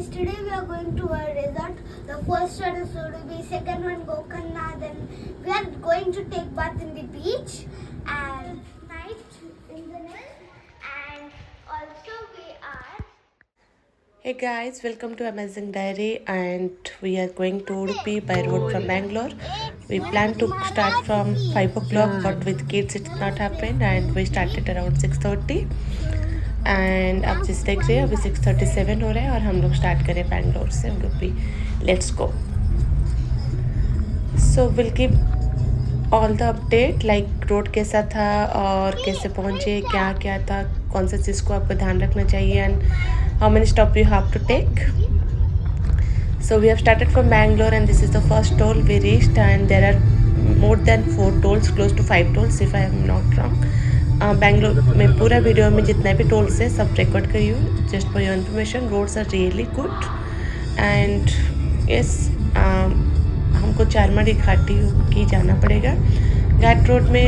guys, today we are going to a resort. The first one is Surubi, second one Gokarna. Then we are going to take bath in the beach and night in the Nile. And also we are. Hey guys, welcome to Amazing Diary, and we are going to Udupi by road from Bangalore. We plan to start from 5 o'clock, but with kids it's not happened, and we started around 6:30. And आप जिस देख रहे हैं अभी 6:37 हो रहा है और हम लोग स्टार्ट करें बैंगलोर से Udupi. Let's go. So will keep all the update like road कैसा था और कैसे पहुँचे, क्या क्या था, कौन सा चीज़ को आपको ध्यान रखना चाहिए and how many stop you have to take. So we have started from Bangalore and this is the first toll we reached, and there are more than 4 tolls, close to 5 tolls if I am not wrong. Bangalore में पूरा video में जितना भी tolls है सब record करी हूँ just for your information. Roads are really good and yes हमको चारमाड़ी घाटी की जाना पड़ेगा. घाट रोड में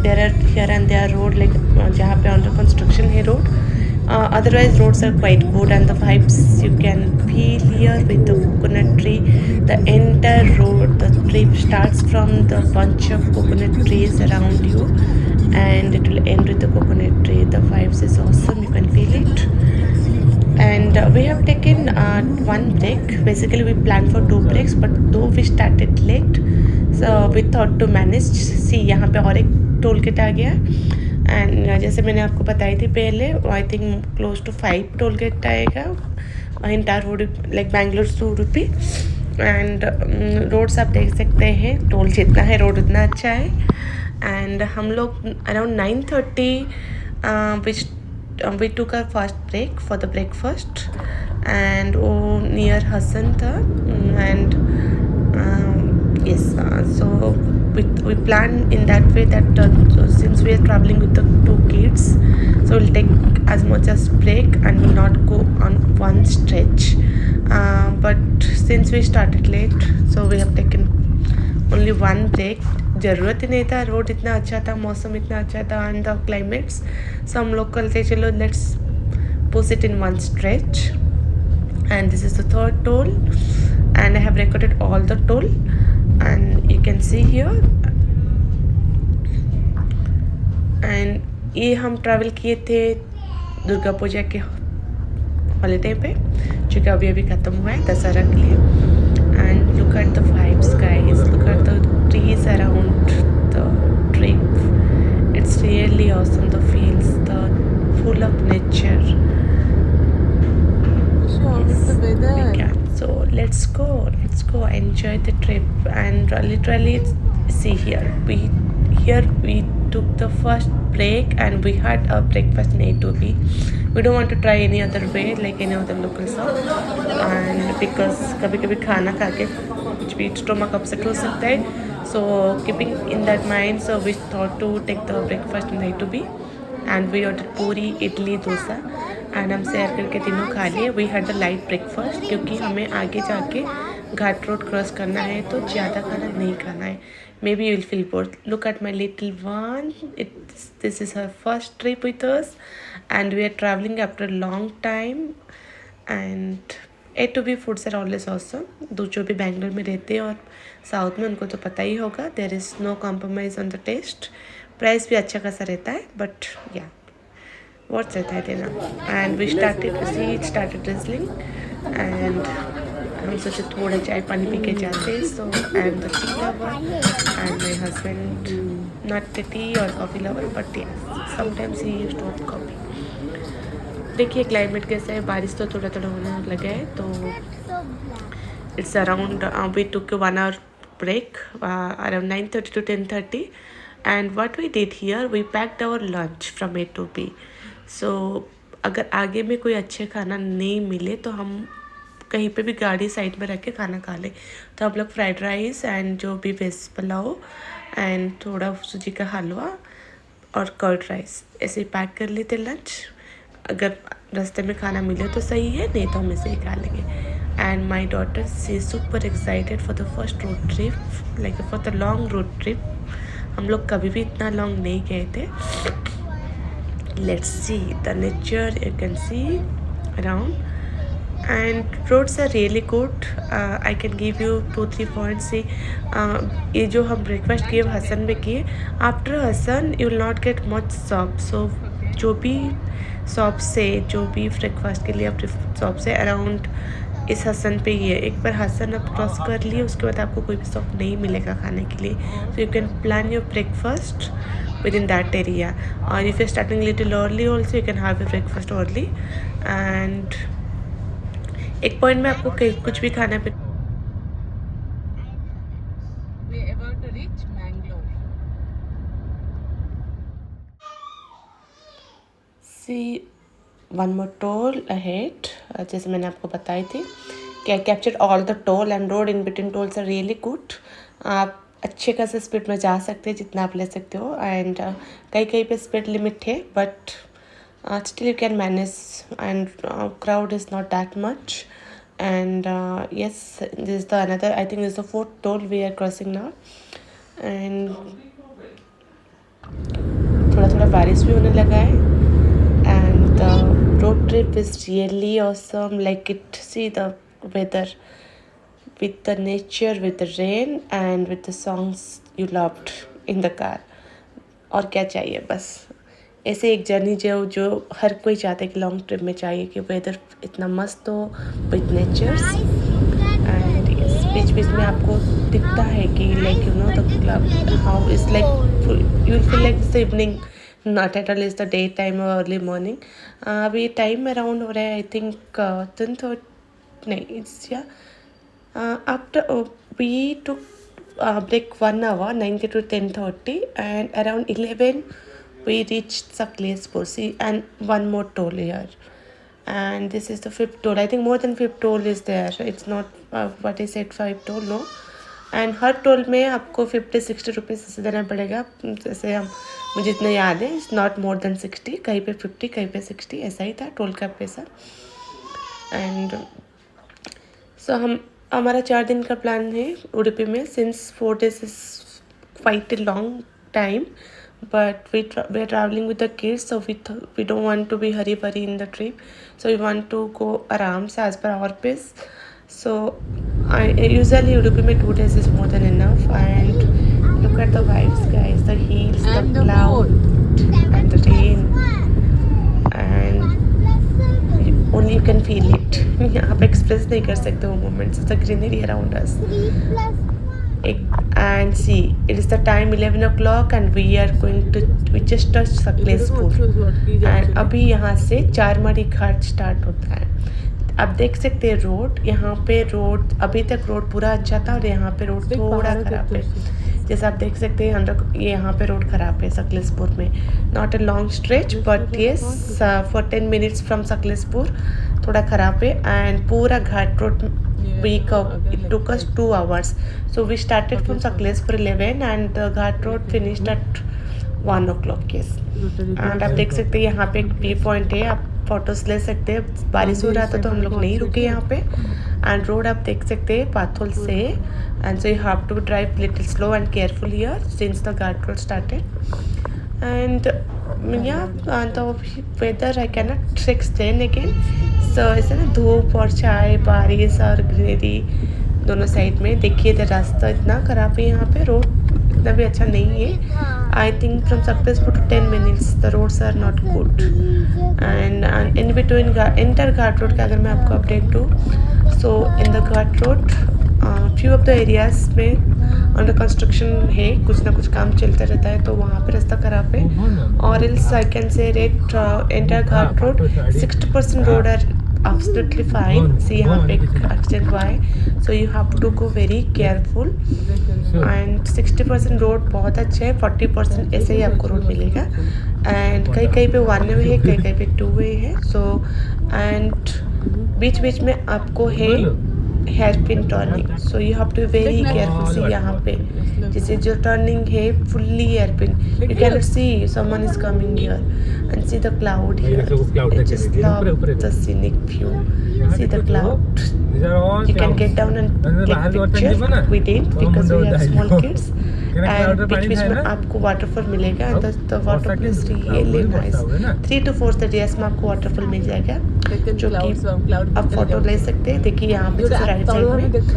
there are here and there road like जहाँ पे अंडर कंस्ट्रक्शन है road. Otherwise roads are quite good and the vibes you can feel here with the coconut tree. The entire road, the trip starts from the bunch of coconut trees around you and it will end with the coconut tree. The vibes is awesome, you can feel it. And we have taken one break. Basically we planned for 2 breaks, but though we started late, so we thought to manage. See यहाँ पे और एक toll gate आ गया and जैसे मैंने आपको बताई थी पहले, I think close to 5 toll gate आएगा entire road like Bangalore to Udupi. And roads आप देख सकते हैं, टोल जितना है रोड उतना अच्छा है. एंड हम लोग around 9:30 which we took our first break for the breakfast and near Hassan tha. And yes, so we planned in that way that so since we are traveling with the 2 kids, so we'll take as much as break and will not go on one stretch. But since we started late, so we have taken only one break. ज़रूरत ही नहीं था, road इतना अच्छा था, मौसम इतना अच्छा था एंड द क्लाइमेट्स. सो हम लोग कल से चलो let's push it in one stretch. And this is the third toll and I have recorded all the toll and you can see here. And ये हम ट्रैवल किए थे दुर्गा पूजा के हॉलीडे पे जो कि अभी अभी ख़त्म हुआ है दशहरा के लिए. And look at the vibes guys, look at the trees around the trip. It's really awesome, the fields, the full of nature. Yes, so let's go enjoy the trip. And literally see here we took the first break and we had a breakfast in A2B. We don't want to try any other way like any other local shop, and because कभी कभी खाना खा के कुछ भी stomach upset हो सकता है. So keeping in that mind, so we thought to take the breakfast in A2B and we ordered puri idli dosa and हम शेयर करके तीनों खा लिए. We had the light breakfast क्योंकि हमें आगे जाके घाट रोड क्रॉस करना है तो ज़्यादा खाना नहीं खाना है. Maybe you will feel bored. Look at my little one, this is her first trip with us and we are travelling after long time. And A2B foods are always awesome. जो भी बैंगलोर में रहते हैं और south में उनको तो पता ही होगा, there is no compromise on the taste. Price भी अच्छा खासा रहता है बट या वर्थ रहता है देना. And we started drizzling and हम सोचे थोड़ा चाय पानी पी के जाते. So I am the tea lover and my husband not the tea और coffee lover but yes sometimes he used to coffee. देखिए क्लाइमेट कैसा है, बारिश तो थोड़ा थोड़ा होने लगा है. तो it's around we took 1 hour break around 9:30 to 10:30 and what we did here we packed our lunch from A2B. so अगर आगे में कोई अच्छे खाना नहीं मिले तो हम कहीं पे भी गाड़ी साइड में रख के खाना खा ले. तो हम लोग फ्राइड राइस एंड जो भी वेज पुलाव एंड थोड़ा सूजी का हलवा और कर्ड राइस ऐसे पैक कर लेते लंच. अगर रास्ते में खाना मिले तो सही है, नहीं तो हम इसे ही खा लेंगे. And my daughter see super excited for the first road trip like for the long road trip. हम लोग कभी भी इतना लॉन्ग नहीं गए थे. Let's see the nature, you can see around. and roads are really good. I can give you 2-3 points. See, ये जो हम breakfast किए हसन में किए, after Hasan you will not get much shop. So जो भी शॉप से जो भी ब्रेकफास्ट के लिए आप शॉप से अराउंड इस हसन पे ही है. एक बार हसन आप क्रॉस कर लिए उसके बाद आपको कोई भी शॉप नहीं मिलेगा खाने के लिए. So you can plan your breakfast within that area, or if you're starting little early also you can have your breakfast early. And एक पॉइंट में आपको कुछ भी खाना पे. We are about to reach Mangalore. See one more toll ahead. जैसे मैंने आपको बताई थी कि I captured all the toll and road in between tolls are really good. आप अच्छे खासे स्पीड में जा सकते हैं जितना आप ले सकते हो. एंड कहीं कहीं पे स्पीड लिमिट है but still you can manage and crowd is not that much. And yes, this is the another, I think this is the 4th toll we are crossing now. And थोड़ा थोड़ा बारिश भी होने लगा है. And the road trip is really awesome. Like it, see the weather with the nature, with the rain and with the songs you loved in the car. और क्या चाहिए. बस ऐसे एक जर्नी जो हर कोई चाहता है कि लॉन्ग ट्रिप में चाहिए कि वेदर इतना मस्त हो विथ नेचर्स. एंड बीच बीच में आपको दिखता है कि like you know the club how is like you feel like this evening, not at all is the day time और अर्ली मॉर्निंग. अभी टाइम अराउंड हो रहा है आई थिंक 10:30 नहीं इट्स या after we took break 1 hour 9 to 10:30 and around 11 we reached Sakleshpur. See, and one more toll here, and this is the 5th toll. I think more than 5th toll is there. It's not what I said 5 toll, no. And her toll में आपको 50-60 rupees से देना पड़ेगा. जैसे हम मुझे इतना याद है इट्स नॉट मोर देन 60. कहीं पे 50 कहीं पे 60 ऐसा ही था टोल का पैसा. एंड सो हमारा 4 दिन का प्लान है उडुपी में. Since 4 days is quite a long time but we are traveling with the kids, so we don't want to be hurry in the trip, so we want to go aram se as per our pace. So I usually Udupi mein 2 days is more than enough. And look at the vibes guys, the hills and the cloud and the rain, and only you can feel it. आप express नहीं कर सकते वो moments. the greenery around us. And see, it is the time 11 o'clock and we just touched Sakleshpur. And अभी यहाँ से चारमाड़ी घाट start होता है. आप देख सकते हैं रोड, यहाँ पे रोड अभी तक रोड पूरा अच्छा था और यहाँ पे रोड थोड़ा ख़राब है. जैसे आप देख सकते हैं ये यहाँ पे रोड ख़राब है Sakleshpur में. Not a long stretch but yes for 10 minutes from Sakleshpur थोड़ा ख़राब है. एंड पूरा घाट road it took us 2 hours. So we started from Sakleshpur 11 and the Ghat Road finished at 1 o'clock. Yes. And आप देख सकते हैं यहाँ पे एक व्यू पॉइंट है, आप फोटोज ले सकते हैं. बारिश हो रहा था तो हम लोग नहीं रुके यहाँ पे. एंड रोड आप देख सकते हैं पाथोल से. And so you have to drive little slow and careful here since the ghat road started. And the weather I cannot explain again. So ऐसे ना धूप और चाय, बारिश और ग्रीनरी दोनों साइड में. देखिए इधर रास्ता इतना ख़राब है, यहाँ पे रोड इतना भी अच्छा नहीं है. I think from Sakleshpur to 10 minutes the roads are not good. And in between entire Ghat Road का अगर मैं आपको अपडेट दूँ, so in the Ghat Road few of the areas में अंडर कंस्ट्रक्शन है, कुछ ना कुछ काम चलता रहता है तो वहाँ पे रास्ता खराब है. और else I can say rate entire ghat road 60% road are absolutely fine. See यहाँ पे एक्सीडेंट हुआ है, so you have to go very careful. and 60% road बहुत अच्छा है, 40% ऐसे ही आपको रोड मिलेगा. एंड कहीं कहीं पे 1 way है, कहीं कहीं पे 2 way है. सो एंड बीच बीच में आपको है hair pin turning, so you have to very careful. See यहाँ पे जैसे जो टर्निंग है fully hair pin, you can see someone is coming here and see the cloud here. Just love the scenic view. See the cloud. You can get down and click picture. We didn't because we have small kids. And बीच बीच में आपको waterfall मिलेगा and the waterfall is really nice. 3 to 4 days में आपको waterfall मिल जाएगा जो कि आप फोटो ले सकते हैं। देखिए यहाँ पे राइट साइड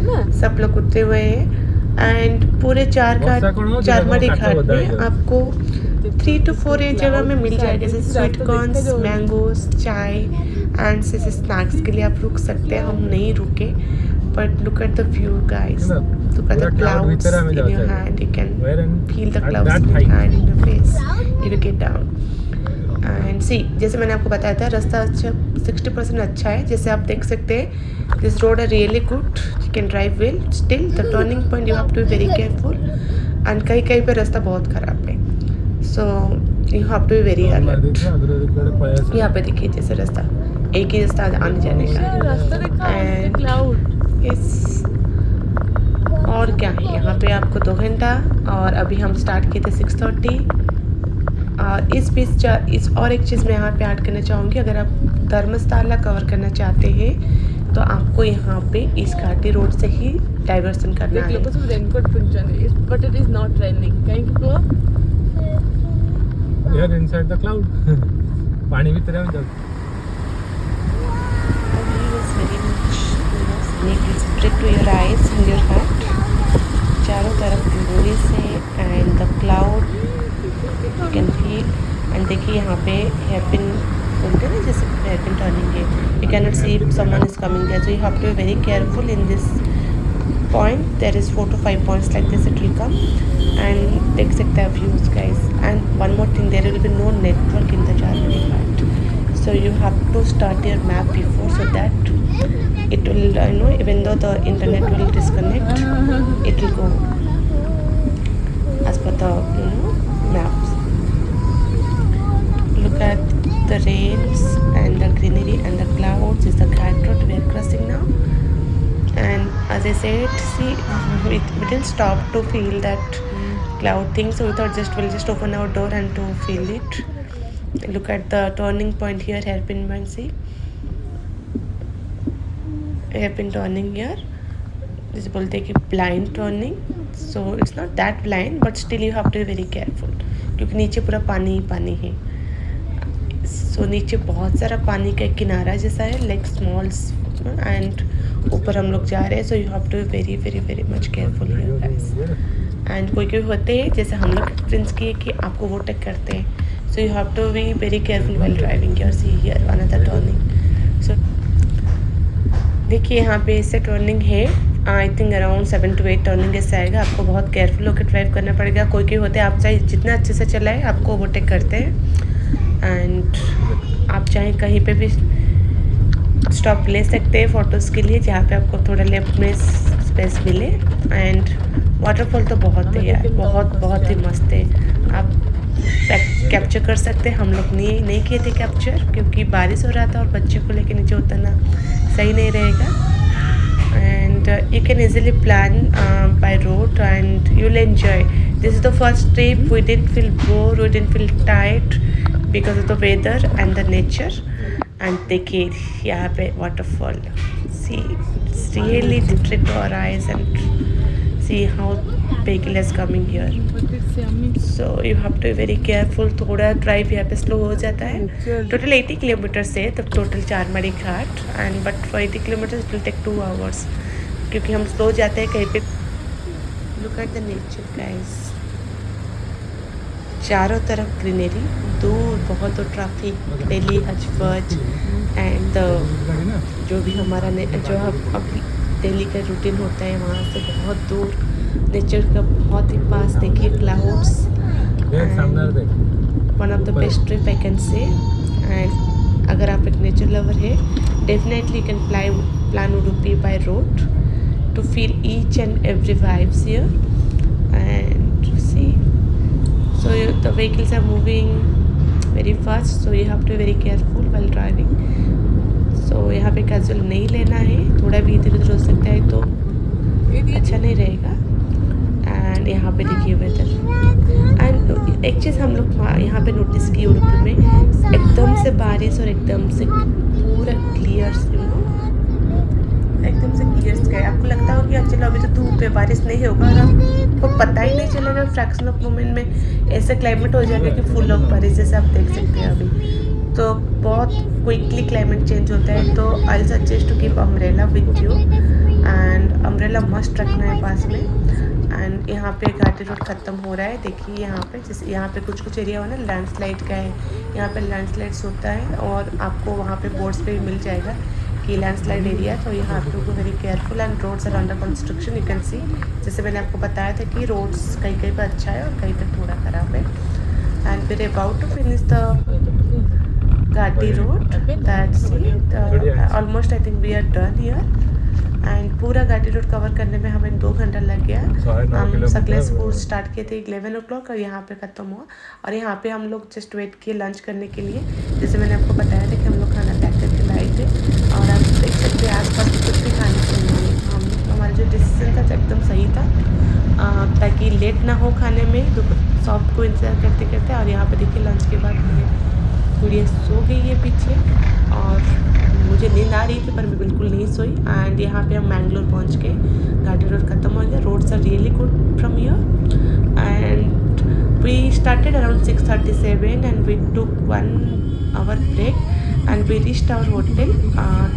में सब लोग उतरे हुए हैं एंड पूरे चारमाड़ी घाट में आपको 3 to 4 जगह में मिल जाएगा, जैसे स्वीट कॉर्न्स, मैंगोज, चाय एंड जैसे स्नैक्स के लिए आप रुक सकते हैं। हम नहीं रुके but look at the view guys, look at the clouds in your hand, you can feel the clouds in your hand, in your face if you get down and see। जैसे मैंने आपको बताया था रास्ता अच्छा 60% अच्छा है, जैसे आप देख सकते हैं this road are really good, you can drive well, still the turning point you have to be very careful and कहीं कहीं पे रास्ता बहुत ख़राब है, so you have to be very alert। यहाँ पे देखिए जैसे रास्ता एक ही रास्ता आने जाने का एंड yes। और क्या है यहाँ पे आपको 2 घंटा और अभी हम स्टार्ट किए थे 6:30 और इस बीच और एक चीज़ मैं यहाँ पे ऐड करना चाहूँगी, अगर आप धर्मशाला कवर करना चाहते हैं तो आपको यहाँ पे इस घाटी रोड से ही डाइवर्सन करना है। but it is not raining, can you go? We are inside the cloud. पानी भी तेरे में जल। Spread to your eyes and your heart, चारों तरफ ग्लोरी से and the cloud you can feel and देखिए यहाँ पे हेयरपिन बोलते हैं ना, जैसे हेयरपिन टर्निंग है, you can not see if someone is coming there, so you have to be very careful in this point. There is 4 to 5 points like this it will come and देख सकते हैं views guys. And one more thing, there will be no network in the Charmadi ghat, so you have to start your map before so that it will even though the internet will disconnect, it will go as per the maps। look at the rains and the greenery and the clouds is the Ghat road we are crossing now, and as I said, see we didn't stop to feel that cloud thing, so we thought we'll just open our door and to feel it। look at the turning point here, hairpin point, see hairpin turning here, this बोलते हैं कि blind turning, so it's not that blind but still you have to be very careful क्योंकि नीचे पूरा पानी ही पानी है। so नीचे बहुत सारा पानी का किनारा जैसा है like small and ऊपर हम लोग जा रहे हैं, so you have to be very very very much careful here guys। and कोई कोई होते हैं जैसे हम लोग एक्सपीरियंस किए कि आपको वो टेक करते हैं, so you have to be very careful while driving here। see here another turning, so देखिए यहाँ पे इससे टर्निंग है, I think around 7 to 8 turning ऐसे आएगा, आपको बहुत केयरफुल होकर ड्राइव करना पड़ेगा। कोई कोई होते हैं आप चाहे जितना अच्छे से चलाए आपको ओवरटेक करते हैं एंड आप चाहे कहीं पे भी स्टॉप ले सकते हैं फ़ोटोज़ के लिए जहाँ पे आपको थोड़ा लेफ्ट में स्पेस मिले। एंड वाटरफॉल तो बहुत है यार, बहुत ही मस्त है, आप कैप्चर कर सकते हैं। हम लोग नहीं किए थे कैप्चर क्योंकि बारिश हो रहा था और बच्चे को लेके नीचे उतरना सही नहीं रहेगा। And you can easily plan by road and you will enjoy. This is the first trip, we didn't feel bore, we didn't feel tired because of the weather and the nature. And देखिए यहाँ पे waterfall, see it's really different to our eyes and see how vehicle is coming here, so you have to be very careful। थोड़ा drive यहाँ पे slow हो जाता है। Total 80 kilometres है तब total Charmadi ghat and but for 80 kilometres it will take 2 hours क्योंकि हम स्लो जाते हैं कहीं पे। Look at the nature guys, चारों तरफ ग्रीनरी, दूर बहुत तो ट्रैफिक, दिल्ली हजफज एंड जो भी हमारा जो अब दिल्ली का रूटीन होता है वहाँ से बहुत दूर, नेचर का बहुत ही पास। देखिए clouds, one of the best trip I can say. And अगर आप एक नेचर लवर है definitely you can plan Udupi by road to feel each and every vibes here and see. so the vehicles are moving very fast, so you have to be very careful while driving। so यहाँ पे casual नहीं लेना है, थोड़ा भी इधर उधर हो सकता है तो अच्छा नहीं रहेगा। एंड यहाँ पे देखिए वेदर। एंड एक चीज़ हम लोग यहाँ पे नोटिस की उडुपी में एकदम से बारिश और एकदम से पूरा क्लियर, एकदम से क्लियर स्काई जाए। आपको लगता होगा कि चलो अभी तो धूप है, बारिश नहीं होगा, और आपको पता ही नहीं चलेगा। फ्रैक्शन ऑफ मोमेंट में ऐसा क्लाइमेट हो जाएगा कि फुल ऑफ बारिश, जैसे आप देख सकते हैं अभी। तो बहुत क्विकली क्लाइमेट चेंज होता है। तो I suggest to keep umbrella with you, and umbrella must रखना है पास में। एंड यहाँ पे घाटी रोड ख़त्म हो रहा है। देखिए यहाँ पे, जैसे यहाँ पे कुछ कुछ एरिया हो ना लैंडस्लाइड का है, यहाँ पे लैंडस्लाइड्स होता है, और आपको वहाँ पे बोर्ड्स पे भी मिल जाएगा कि लैंडस्लाइड एरिया। तो यहाँ पे go very careful, and roads are under construction, you can see. जैसे मैंने आपको बताया था कि रोड्स कहीं कहीं पर अच्छा है और कहीं पर थोड़ा ख़राब है। And we are about to finish the ghati road, that's it. Almost I think we are done here. And पूरा घाटी रोड कवर करने में हमें 2 घंटा लग गया। हम सकलेशपुर स्टार्ट किए थे 11 o'clock और यहाँ पे ख़त्म हुआ। और यहाँ पे हम लोग जस्ट वेट किए लंच करने के लिए। जैसे मैंने आपको बताया था कि हम लोग खाना पैक करके लाए थे, और आप देख सकते हैं आसपास कुछ भी खाने के लिए हमारा जो डिसीजन था एकदम सही था, ताकि लेट ना हो खाने में, तो शॉप को इंतज़ार करते करते। और यहाँ पर देखिए लंच के बाद मेरी गुड़िया सो गई है पीछे, और मुझे नींद आ रही थी पर मैं बिल्कुल नहीं सोई। एंड यहाँ पे हम मैंगलोर पहुँच गए, घाटी रोड ख़त्म हो गया। Roads are really good from here. And we started around 6:37 and we took 1 hour break and we reached our hotel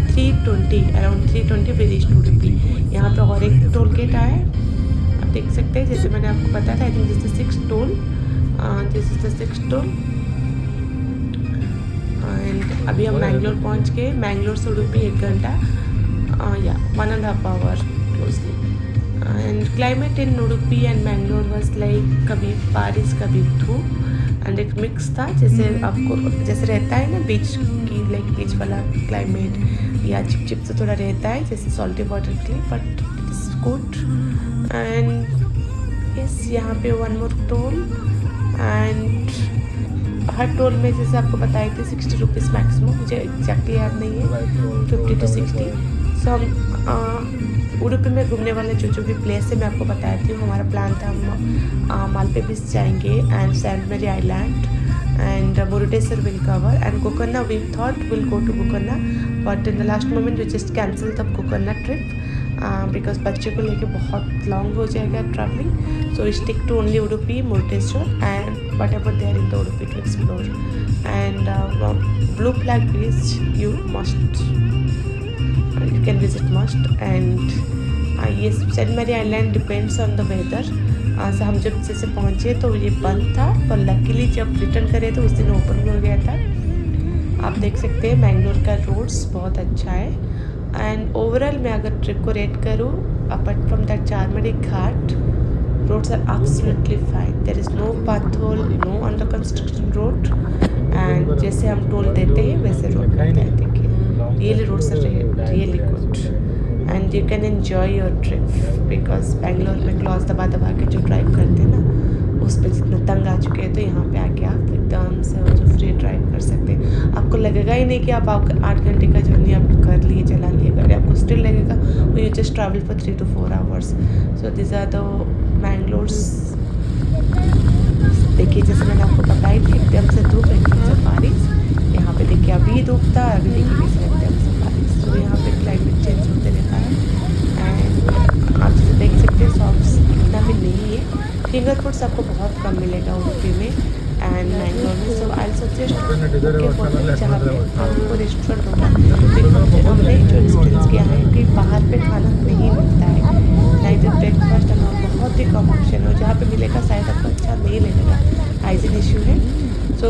3:20, around 3:20 we reached Udupi. यहाँ पे और एक टोल गेट आया है, आप देख सकते हैं। जैसे मैंने आपको बताया था, I think this is 6th toll, this is the 6th toll. And अभी हम मैंगलोर पहुंच गए। मैंगलोर से उडुपी 1 घंटा, या 1.5 hour closely. And climate in Udupi and Mangalore was like कभी बारिश कभी धूप, एंड एक मिक्स था। जैसे आपको जैसे रहता है ना बीच की, लाइक बीच वाला क्लाइमेट, या चिप चिप से थोड़ा रहता है जैसे सॉल्टी वाटर के लिए, but it is good. And yes, यहाँ पे 1 more toll, and her toll में जैसे आपको बताए थे 60 रुपीज़ मैक्सिमम, मुझे एग्जैक्टली याद नहीं है, 50 to 60। सो हम उडुपी में घूमने वाले जो भी प्लेस है मैं आपको बताती हूँ। हमारा प्लान था हम मालपे बीच जाएंगे, and Saint Mary island, and Murudeshwar will cover, and Gokarna we thought will go to Gokarna, but in the last moment we just cancel the Gokarna trip because बच्चे को लेके बहुत लॉन्ग हो जाएगा travelling. So stick to only Udupi, Murudeshwar, and whatever there in the Udupi to explore. And Blue Flag Beach you can visit must. And yes, Saint Mary Island depends on the weather. so हम जब जैसे पहुँचे तो ये बंद था, पर luckily जब रिटर्न करे तो उस दिन ओपन हो गया था। आप देख सकते हैं मैंगलोर का रोड्स बहुत अच्छा है। एंड ओवरऑल मैं अगर ट्रिप को रेट करूँ, apart from that Charmadi ghat, roads are absolutely fine. There is no pothole, no under construction road, and जैसे हम टोल देते हैं वैसे रोड रहता है। देखिए really roads are really good, and you can enjoy your trip because Bangalore में क्लॉज दबा दबा के जो ड्राइव करते हैं ना, उस पर जितना तंग आ चुके हैं, तो यहाँ पे आके आप एकदम से जो फ्री ड्राइव कर सकते हैं। आपको लगेगा ही नहीं कि आप 8 घंटे का जर्नी आप कर लिए, चला लिए, गाड़ी आपको स्टिल लगेगा you just travel for 3 to 4 hours। So this are the Mangalores. देखिए जैसे मैंने आपको बताई थी, एकदम से धूप एकदम से बारिश। यहाँ पे देखिए अभी धूप था, अभी देखिए कैसे एकदम से बारिश। तो यहाँ पे क्लाइमेट चेंज होते रहता है। एंड आप जैसे देख सकते हैं शॉप्स इतना भी नहीं है, फिंगर फूड्स आपको बहुत कम मिलेगा उडुपी में एंड मैंगलोर में। सो आई सजेस्ट होटल जहाँ पे आपको रेस्टोरेंट होगा, क्योंकि हमने जो एक्सपीरियंस किया है कि बाहर पे खाना नहीं मिलता है, नहीं तो ब्रेकफास्ट और बहुत ही कम ऑप्शन हो, जहाँ पे मिलेगा शायद आपको अच्छा नहीं लगेगा, हाइजीन इशू है। सो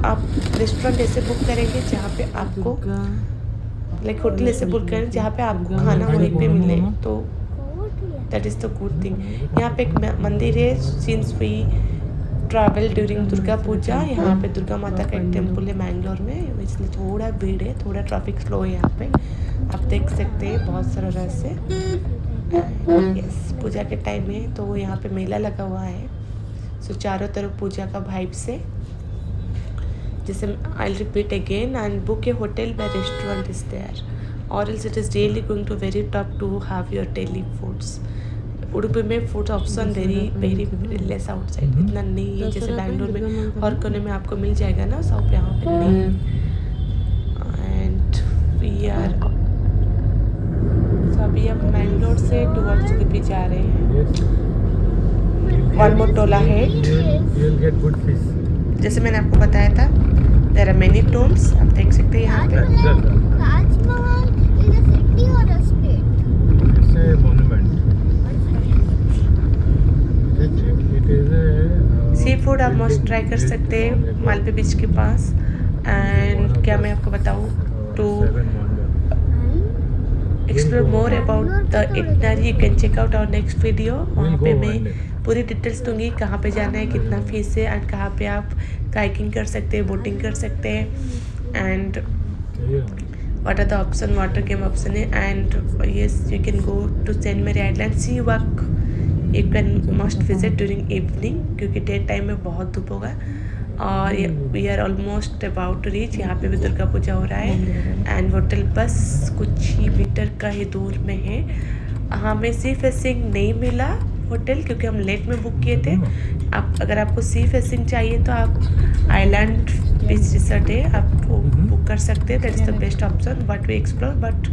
आप रेस्टोरेंट ऐसे बुक करेंगे जहाँ पे आपको लाइक होटल ऐसे बुक करें जहाँ पे आपको खाना वहीं पे मिले, तो that is the good thing. यहाँ पे एक मंदिर है, since we travel during Durga Puja, यहाँ पे दुर्गा माता का एक टेम्पल है मैंगलोर में, इसलिए थोड़ा भीड़ है, थोड़ा ट्रैफिक स्लो है यहाँ पे, आप देख सकते हैं बहुत सारा रश है। यस, पूजा के टाइम में तो यहाँ पे मेला लगा हुआ है। सो चारों तरफ पूजा का वाइब से, जैसे I repeat again, and book A hotel where restaurant is there, or else it is really going to very tough to have your daily foods. Udupi में food option very less outside, इतना नहीं है जैसे बैंगलोर में हर कोने में आपको मिल जाएगा ना, सब यहाँ पे नहीं। एंड वी आर अभी हम मैंगलोर रोड से टुवर्ड्स द बीच जा रहे हैं। Yes. One more tola head. You'll get good fish. जैसे मैंने आपको बताया था, there are many tolls, आप देख सकते हैं यहाँ पे। Tajmahal is a city or a state? It's a monument. It is a sea food आप मस्ट building ट्राई कर built सकते on हैं a मालपे बीच के पास। एंड क्या मैं आपको बताऊँ, to seven wonder. Explore more about the itinerary you can check out our next video. वहाँ पे go मैं one day. पूरी डिटेल्स दूंगी, कहाँ पे जाना है, कितना फीस है, एंड कहाँ पे आप काइकिंग कर सकते हैं, बोटिंग कर सकते हैं, and Yeah. what are the option, water game option है, and yes you can go to Saint Mary Island, sea walk you can must visit during evening क्योंकि डे टाइम में बहुत धूप होगा। और we are almost about to reach, यहाँ पे भी दुर्गा पूजा हो रहा है। एंड होटल बस कुछ ही मीटर का ही दूर में है। हमें सी फेसिंग नहीं मिला होटल क्योंकि हम लेट में बुक किए थे। आप अगर आपको सी फेसिंग चाहिए तो आप आइलैंड बीच रिसोर्ट है, आप वो बुक कर सकते हैं। That is the best option but we explore. But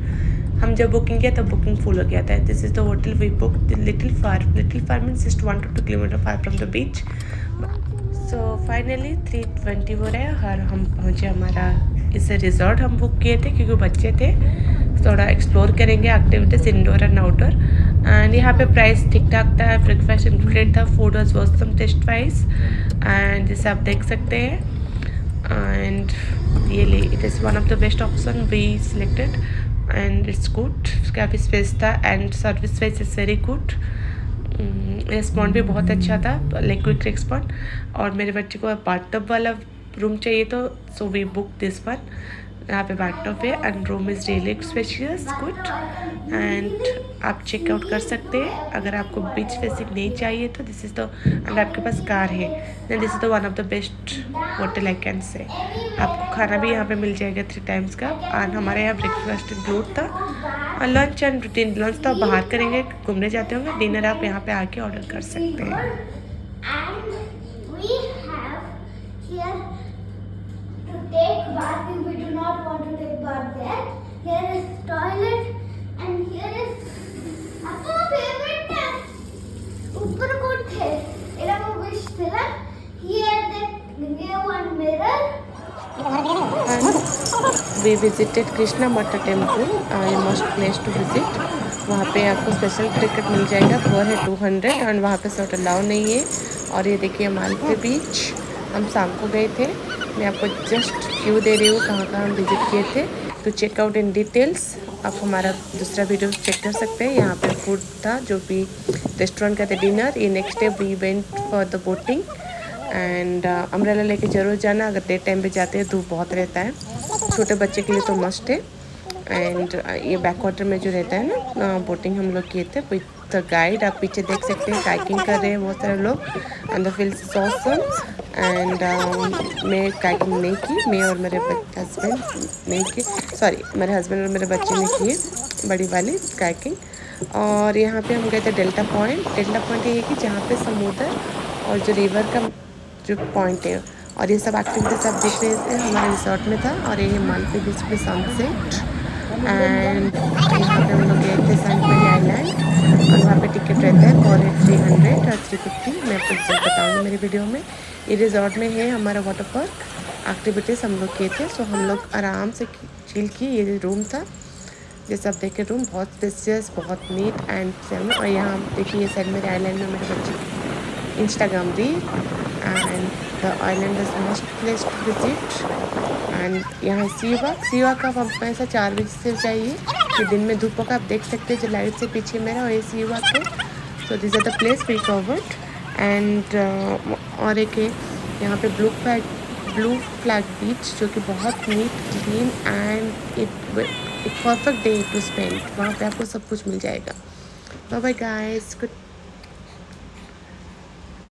हम जब बुकिंग किया तब बुकिंग फुल हो गया था। This is the hotel we book little far means just 1 to 2 kilometre far from the beach. So finally 3:20 हो रहा है और हम पहुँचे हमारा इस रिजॉर्ट हम बुक किए थे क्योंकि बच्चे थे, थोड़ा एक्सप्लोर करेंगे activities indoor and outdoor. And यहाँ पे प्राइस ठीक ठाक था, ब्रेकफास्ट इंक्लूडेड था, food was awesome taste wise and जैसे आप देख सकते हैं। And really it is one of the best option we selected and it's good. काफ़ी स्पेस था and service wise is very good. Respond भी बहुत अच्छा था, लाइक क्विक रिस्पॉन्ड। और मेरे बच्चे को बाथटब वाला रूम चाहिए तो so we book this one. यहाँ पे बाथटब है and room is really spacious good and आप चेकआउट कर सकते हैं। अगर आपको बीच फेसिंग नहीं चाहिए तो दिस इज़ द, अगर आपके पास कार है then this is the one of the best hotel I can say. आपको खाना भी यहाँ पे मिल जाएगा 3 times का। और हमारे यहाँ ब्रेकफास्ट इंक्लूड था और लंच एंड रूटीन। लंच तो आप बाहर करेंगे, घूमने जाते होंगे, डिनर आप यहाँ पे आके ऑर्डर कर सकते हैं। And we have here to take bath if we do not want to take bath there. Here is toilet and here is अपना favorite है ऊपर कोट है एरा वो wish थिला। Here they give one mirror. We visited Krishna Math temple, ये must place to visit. वहाँ पे आपको स्पेशल टिकट मिल जाएगा, पर है 200 एंड वहाँ पे शॉट अलाउ नहीं है। और ये देखिए मालपे बीच हम शाम को गए थे। मैं आपको जस्ट व्यू दे रही हूँ कहाँ कहाँ हम विजिट किए थे। To check out in details आप हमारा दूसरा वीडियो चेक कर सकते हैं। यहाँ पे फूड था जो भी रेस्टोरेंट का था डिनर। ये next day we went for the boating and umbrella लेके जरूर जाना अगर डे टाइम पे जाते हैं, धूप बहुत रहता है। छोटे बच्चे के लिए तो मस्ट है। एंड ये बैक वाटर में जो रहता है ना बोटिंग हम लोग किए थे विथ द गाइड। आप पीछे देख सकते हैं काइकिंग कर रहे हैं बहुत सारे लोग and the feels is awesome. And मैं काइकिंग नहीं की, मैं और मेरे हस्बैंड नहीं की, सॉरी मेरे हस्बैंड और मेरे बच्चे ने किए बड़ी वाली काइकिंग। और यहाँ पे हम गए थे डेल्टा पॉइंट। डेल्टा पॉइंट ये है कि जहाँ पे समुद्र और जो रिवर का जो पॉइंट है और ये सब एक्टिविटीज आप देख रहे थे हमारे रिसोर्ट में था। और ये मालपे बीच पे सनसेट एंड यहाँ पे हम लोग गए थे सेंट मैरी आइलैंड और वहाँ पे टिकट रहता है पर हेड 300 और 350। मैं आपको जब बताऊँगी मेरी वीडियो में। ये रिजॉर्ट में है हमारा वाटर पार्क, एक्टिविटीज़ हम लोग किए थे। सो हम लोग आराम से चिल किए। ये रूम था जैसे आप देखें, रूम बहुत स्पेशियस, बहुत नीट एंड सेम। और यहाँ देखिए ये सेंट मैरी आइलैंड में मेरे बच्चे Instagram reel and the island is must place to visit. And यहाँ सीवा का पैसा 4 बजे से चाहिए कि दिन में धूप का आप देख सकते हैं जो लाइट से पीछे मेरा और ये सीवा को। So this are the place we covered and और एक है यहाँ पे ब्लू फ्लैग बीच जो कि बहुत नीट क्लीन एंड एक परफेक्ट डे टू स्पेंड। वहाँ पे आपको सब कुछ मिल जाएगा। Bye bye guys, good